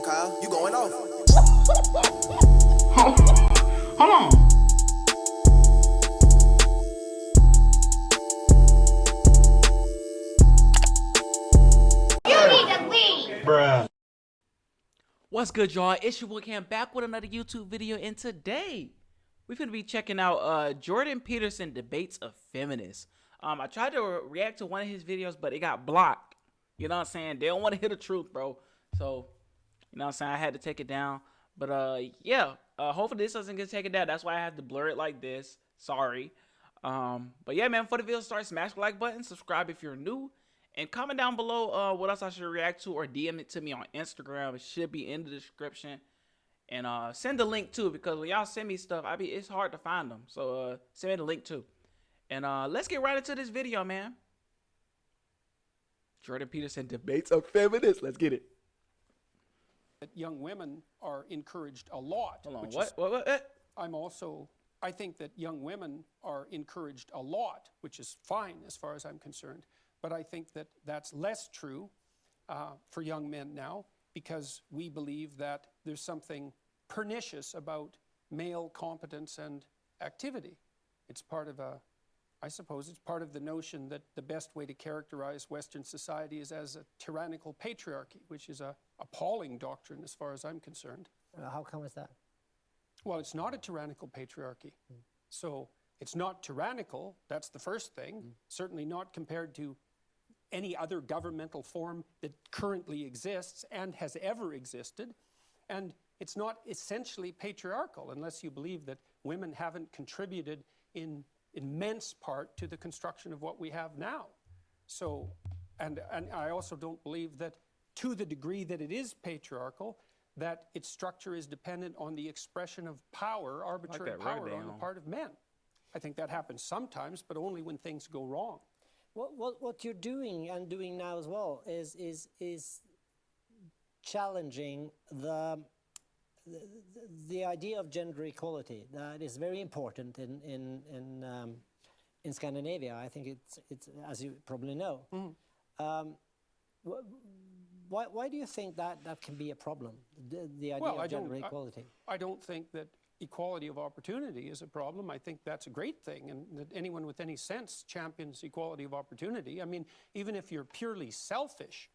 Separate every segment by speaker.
Speaker 1: Damn, Kyle, you going off.
Speaker 2: Hold on.
Speaker 3: You need to leave.
Speaker 2: Bruh.
Speaker 4: What's good, y'all? It's your boy Cam back with another YouTube video, and today we're gonna be checking out Jordan Peterson debates a feminist. I tried to react to one of his videos, but it got blocked. You know what I'm saying? They don't want to hear the truth, bro. So, you know what I'm saying? I had to take it down. But yeah, hopefully this doesn't get taken down. That's why I have to blur it like this. Sorry. But yeah, man, before the video starts, smash the like button, subscribe if you're new, and comment down below what else I should react to, or DM it to me on Instagram. It should be in the description. And send the link too, because when y'all send me stuff, it's hard to find them. So send me the link too. And let's get right into this video, man. Jordan Peterson debates a feminist. Let's get it.
Speaker 5: That young women are encouraged a lot.
Speaker 4: Hold on, what?
Speaker 5: I think that young women are encouraged a lot, which is fine as far as I'm concerned. But I think that that's less true for young men now, because we believe that there's something pernicious about male competence and activity. It's part of I suppose it's part of the notion that the best way to characterize Western society is as a tyrannical patriarchy, which is a appalling doctrine as far as I'm concerned.
Speaker 6: How come is that?
Speaker 5: Well, it's not a tyrannical patriarchy. So it's not tyrannical, that's the first thing. Certainly not compared to any other governmental form that currently exists and has ever existed. And it's not essentially patriarchal, unless you believe that women haven't contributed in immense part to the construction of what we have now. So, and I also don't believe that, to the degree that it is patriarchal, that its structure is dependent on the expression of power, arbitrary power on the part of men. I think that happens sometimes, but only when things go wrong.
Speaker 6: What you're doing and doing now as well is challenging the idea of gender equality that is very important in Scandinavia. I think it's as you probably know. Why do you think that can be a problem? The idea of gender equality.
Speaker 5: I don't think that equality of opportunity is a problem. I think that's a great thing, and that anyone with any sense champions equality of opportunity. I mean, even if you're purely selfish,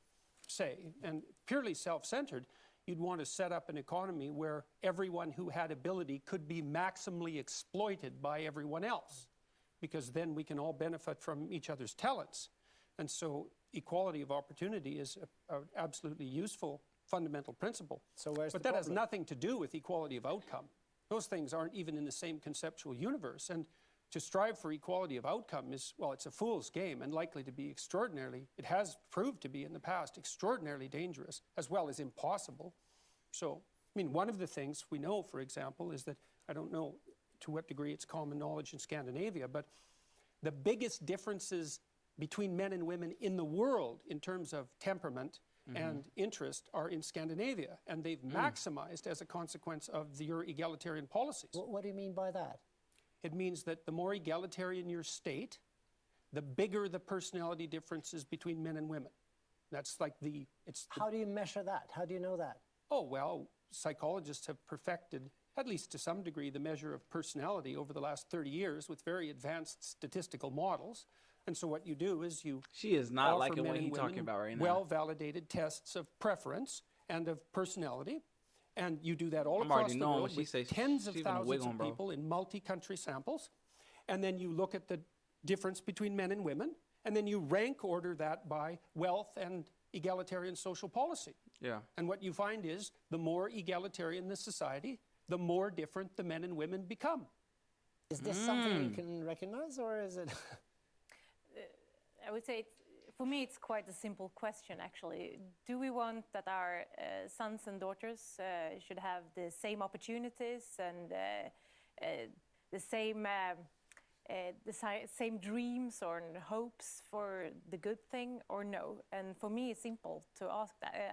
Speaker 5: say, and purely self-centered, you'd want to set up an economy where everyone who had ability could be maximally exploited by everyone else, because then we can all benefit from each other's talents. And so equality of opportunity is an absolutely useful fundamental principle.
Speaker 6: So where's
Speaker 5: but
Speaker 6: the
Speaker 5: that
Speaker 6: problem?
Speaker 5: has nothing to do with equality of outcome. Those things aren't even in the same conceptual universe. And to strive for equality of outcome is, well, it's a fool's game and likely to be extraordinarily, it has proved to be in the past, extraordinarily dangerous as well as impossible. So, I mean, one of the things we know, for example, is that, I don't know to what degree it's common knowledge in Scandinavia, but the biggest differences between men and women in the world in terms of temperament and interest are in Scandinavia, and they've maximized as a consequence of your egalitarian policies.
Speaker 6: What do you mean by that?
Speaker 5: It means that the more egalitarian your state, the bigger the personality differences between men and women. That's like
Speaker 6: How do you measure that? How do you know that?
Speaker 5: Oh, well, psychologists have perfected, at least to some degree, the measure of personality over the last 30 years with very advanced statistical models. And so what you do is
Speaker 4: She is not liking what he's talking about right now.
Speaker 5: Well-validated tests of preference and of personality. And you do that all across the world with tens of thousands of people in multi-country samples. And then you look at the difference between men and women. And then you rank order that by wealth and egalitarian social policy.
Speaker 4: Yeah.
Speaker 5: And what you find is the more egalitarian the society, the more different the men and women become.
Speaker 6: Is this something you can recognize, or is it?
Speaker 7: I would say, for me, it's quite a simple question, actually. Do we want that our sons and daughters should have the same opportunities and the same dreams or hopes for the good thing, or no? And for me, it's simple to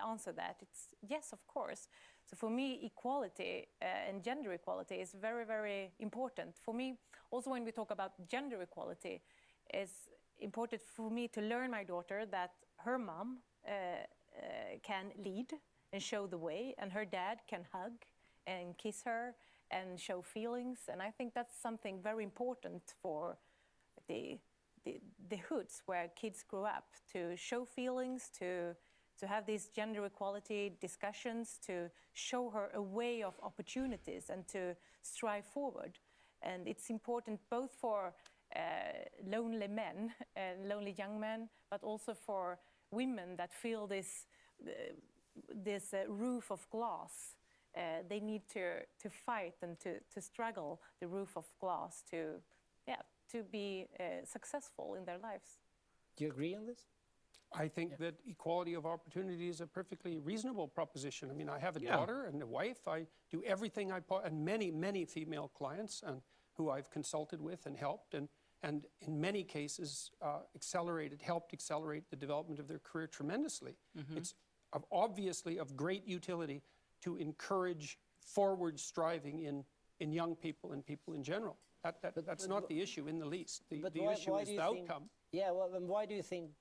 Speaker 7: answer that. It's yes, of course. So for me, equality and gender equality is very, very important. For me, also when we talk about gender equality, it's important for me to learn my daughter that her mom can lead, and show the way, and her dad can hug and kiss her and show feelings. And I think that's something very important for the hoods where kids grow up, to show feelings, to have these gender equality discussions, to show her a way of opportunities and to strive forward. And it's important both for lonely men, lonely young men, but also for women that feel this roof of glass. They need to fight and to struggle the roof of glass to be successful in their lives.
Speaker 6: Do you agree on this?
Speaker 5: I think that equality of opportunity is a perfectly reasonable proposition. I mean, I have a daughter and a wife. I do everything and many female clients and who I've consulted with and helped, and in many cases helped accelerate the development of their career tremendously. It's obviously of great utility to encourage forward striving in young people and people in general. That's not the issue in the least. The issue is the outcome.
Speaker 6: Yeah, well, then why do you think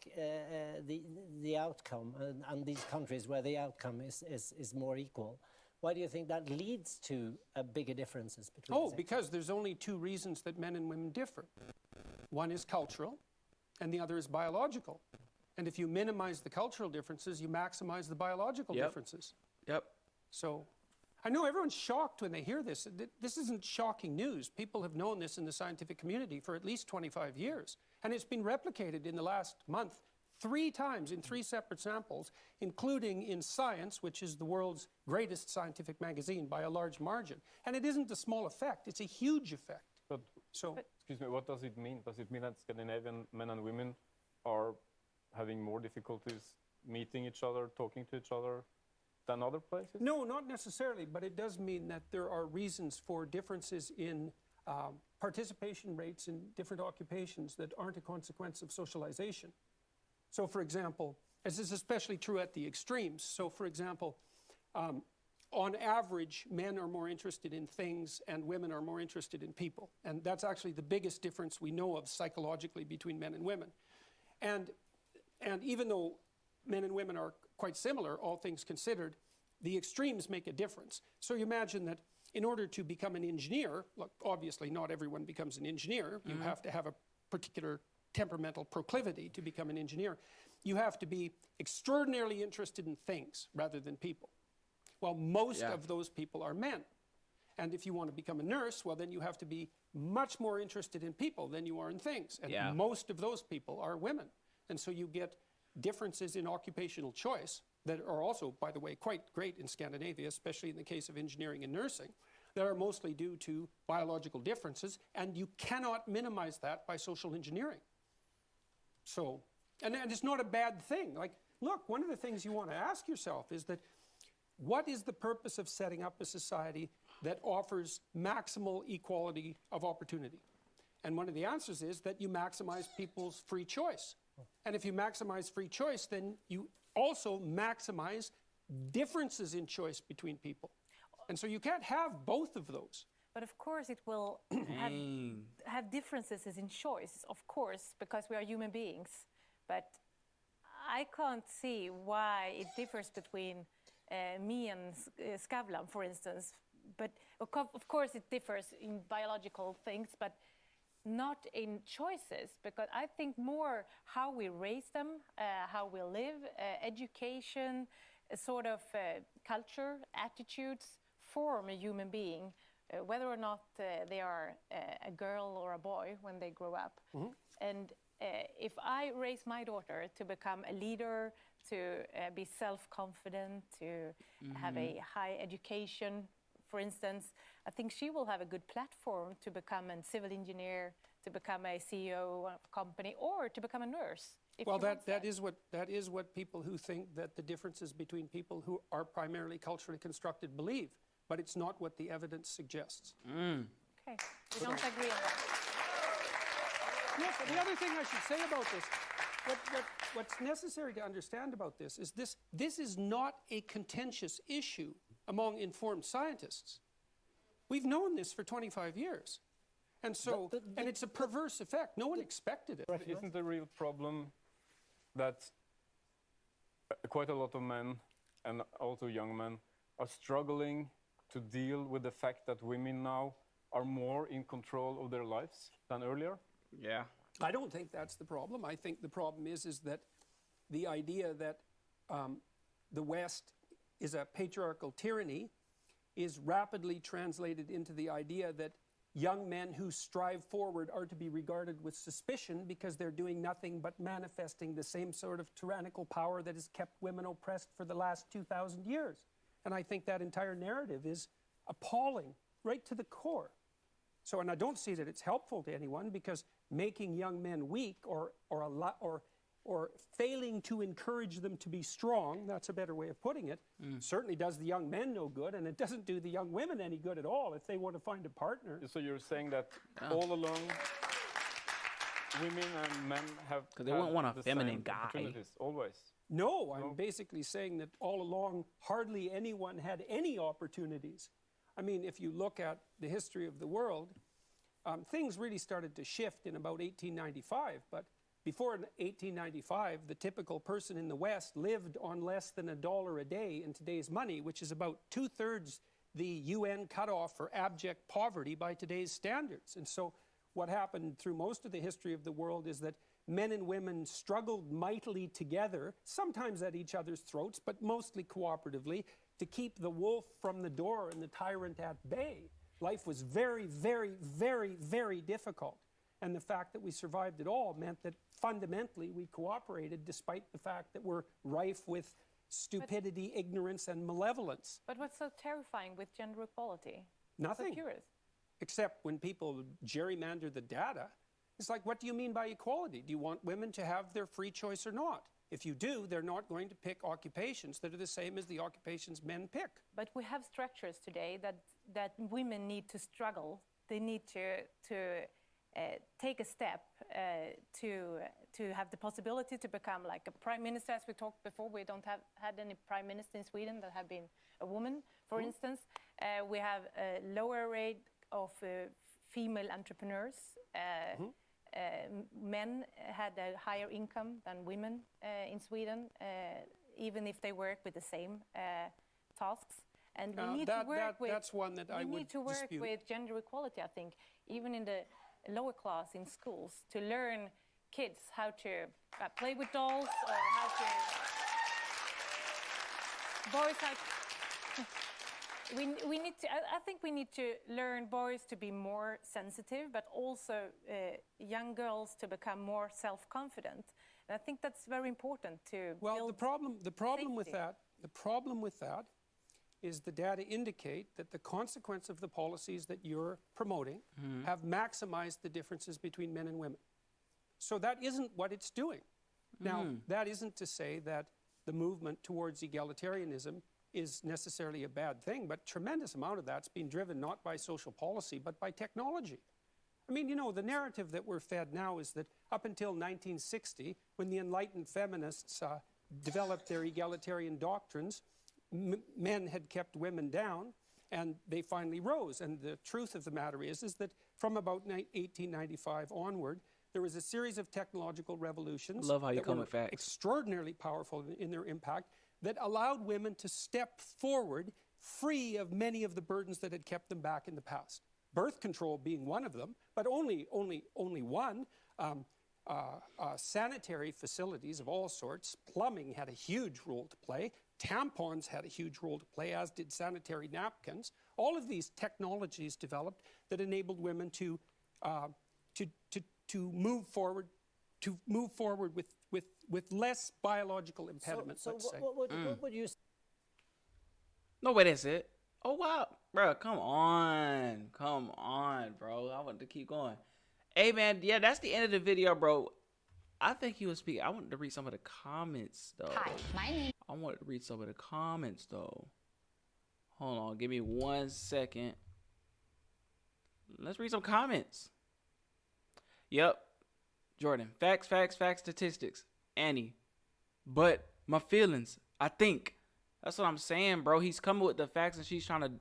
Speaker 6: the outcome, and these countries where the outcome is more equal, why do you think that leads to bigger differences between sexes?
Speaker 5: Because there's only two reasons that men and women differ. One is cultural, and the other is biological. And if you minimize the cultural differences, you maximize the biological differences.
Speaker 4: Yep.
Speaker 5: So I know everyone's shocked when they hear this. This isn't shocking news. People have known this in the scientific community for at least 25 years. And it's been replicated in the last month 3 times in 3 separate samples, including in Science, which is the world's greatest scientific magazine by a large margin. And it isn't a small effect, it's a huge effect.
Speaker 1: But, excuse me, what does it mean? Does it mean that Scandinavian men and women are having more difficulties meeting each other, talking to each other than other places?
Speaker 5: No, not necessarily, but it does mean that there are reasons for differences in participation rates in different occupations that aren't a consequence of socialization. So, for example, this is especially true at the extremes. So, for example, on average, men are more interested in things and women are more interested in people. And that's actually the biggest difference we know of psychologically between men and women. And even though men and women are quite similar, all things considered, the extremes make a difference. So you imagine that in order to become an engineer, look, obviously not everyone becomes an engineer. You have to have a particular temperamental proclivity to become an engineer. You have to be extraordinarily interested in things rather than people. Well, most of those people are men. And if you want to become a nurse, well, then you have to be much more interested in people than you are in things. And most of those people are women. And so you get differences in occupational choice that are also, by the way, quite great in Scandinavia, especially in the case of engineering and nursing, that are mostly due to biological differences, and you cannot minimize that by social engineering. So, and it's not a bad thing. Like, look, one of the things you want to ask yourself is that what is the purpose of setting up a society that offers maximal equality of opportunity? And one of the answers is that you maximize people's free choice. And if you maximize free choice, then you also maximize differences in choice between people. And so you can't have both of those.
Speaker 7: But of course it will have differences in choice, of course, because we are human beings. But I can't see why it differs between me and Skavlan, for instance. But of course it differs in biological things, but not in choices, because I think more how we raise them, how we live, education, a sort of culture, attitudes form a human being, whether or not they are a girl or a boy when they grow up. And if I raise my daughter to become a leader, to be self-confident, to have a high education, for instance, I think she will have a good platform to become a civil engineer, to become a CEO of a company, or to become a nurse.
Speaker 5: Well, that is what people who think that the differences between people who are primarily culturally constructed believe, but it's not what the evidence suggests.
Speaker 7: Okay, we don't agree on that.
Speaker 5: Yes, the other thing I should say about this, what's necessary to understand about this is this is not a contentious issue among informed scientists. We've known this for 25 years. And so, and it's a perverse effect. No one expected it.
Speaker 1: Isn't the real problem that quite a lot of men and also young men are struggling to deal with the fact that women now are more in control of their lives than earlier?
Speaker 4: Yeah.
Speaker 5: I don't think that's the problem. I think the problem is that the idea that the West is a patriarchal tyranny is rapidly translated into the idea that young men who strive forward are to be regarded with suspicion because they're doing nothing but manifesting the same sort of tyrannical power that has kept women oppressed for the last 2,000 years. And I think that entire narrative is appalling right to the core. So, and I don't see that it's helpful to anyone, because making young men weak or failing to encourage them to be strong, that's a better way of putting it, certainly does the young men no good, and it doesn't do the young women any good at all if they want to find a partner.
Speaker 1: So you're saying that all along, women and men have
Speaker 4: Because they won't want a
Speaker 1: the
Speaker 4: feminine
Speaker 1: same
Speaker 4: guy.
Speaker 1: opportunities, always.
Speaker 5: No, I'm basically saying that all along, hardly anyone had any opportunities. I mean, if you look at the history of the world, things really started to shift in about 1895, but before 1895, the typical person in the West lived on less than $1 a day in today's money, which is about 2/3 the UN cutoff for abject poverty by today's standards. And so what happened through most of the history of the world is that men and women struggled mightily together, sometimes at each other's throats, but mostly cooperatively, to keep the wolf from the door and the tyrant at bay. Life was very, very, very, very difficult. And the fact that we survived it all meant that fundamentally we cooperated, despite the fact that we're rife with stupidity, ignorance, and malevolence.
Speaker 7: But what's so terrifying with gender equality?
Speaker 5: Nothing.
Speaker 7: So curious.
Speaker 5: Except when people gerrymander the data. It's like, what do you mean by equality? Do you want women to have their free choice or not? If you do, they're not going to pick occupations that are the same as the occupations men pick.
Speaker 7: But we have structures today that women need to struggle. They need to take a step to have the possibility to become like a prime minister. As we talked before, we don't have had any prime minister in Sweden that have been a woman, for instance. We have a lower rate of female entrepreneurs. Men had a higher income than women in Sweden, even if they work with the same tasks. And we need to work with.
Speaker 5: That's one that I would
Speaker 7: We need to work
Speaker 5: dispute.
Speaker 7: with gender equality, I think, even in the lower class in schools, to learn kids how to play with dolls, or how to boys how. We need to. I think we need to learn boys to be more sensitive, but also young girls to become more self-confident. And I think that's very important to.
Speaker 5: Well,
Speaker 7: build
Speaker 5: the problem with
Speaker 7: safety.
Speaker 5: that is the data indicate that the consequence of the policies that you're promoting have maximized the differences between men and women. So that isn't what it's doing. Now, that isn't to say that the movement towards egalitarianism is necessarily a bad thing, but tremendous amount of that's being driven not by social policy, but by technology. I mean, you know, the narrative that we're fed now is that up until 1960, when the enlightened feminists developed their egalitarian doctrines, men had kept women down, and they finally rose. And the truth of the matter is that from about 1895 onward, there was a series of technological revolutions
Speaker 4: Love how you
Speaker 5: that
Speaker 4: come
Speaker 5: were
Speaker 4: with facts.
Speaker 5: extraordinarily powerful in their impact, that allowed women to step forward free of many of the burdens that had kept them back in the past. Birth control being one of them, but only one. Sanitary facilities of all sorts, plumbing had a huge role to play, tampons had a huge role to play, as did sanitary napkins. All of these technologies developed that enabled women to move forward, with less biological impediments.
Speaker 6: So
Speaker 5: let's say.
Speaker 6: what would you
Speaker 4: No, wait, that's it. Oh, wow. Bro, come on, bro. I want to keep going. Hey, man, yeah, that's the end of the video, bro. I think he was speaking. I wanted to read some of the comments, though.
Speaker 2: Hi, my name.
Speaker 4: I wanted to read some of the comments, though. Hold on, give me 1 second. Let's read some comments. Yep. Jordan, facts, statistics. Annie, but my feelings, I think. That's what I'm saying, bro. He's coming with the facts, and she's trying to.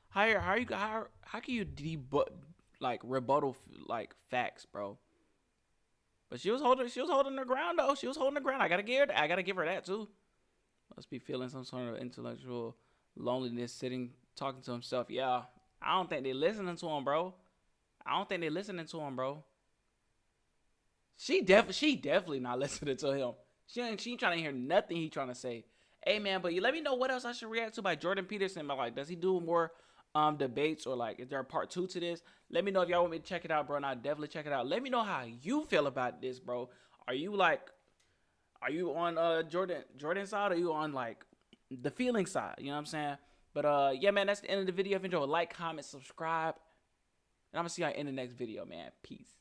Speaker 4: How can you rebuttal like facts, bro? But she was holding her ground though. She was holding her ground. I gotta give her that too. Must be feeling some sort of intellectual loneliness, sitting talking to himself. Yeah, I don't think they listening to him, bro. She definitely not listening to him. She ain't trying to hear nothing he trying to say. Hey man, but you let me know what else I should react to by Jordan Peterson. But like, does he do more debates, or like, is there a part 2 to this? Let me know if y'all want me to check it out, bro, and I'll definitely check it out. Let me know how you feel about this, bro. Are you on Jordan's side, or are you on like the feeling side? You know what I'm saying? But yeah, man, that's the end of the video. If you enjoyed, like, comment, subscribe, and I'm gonna see y'all in the next video, man. Peace.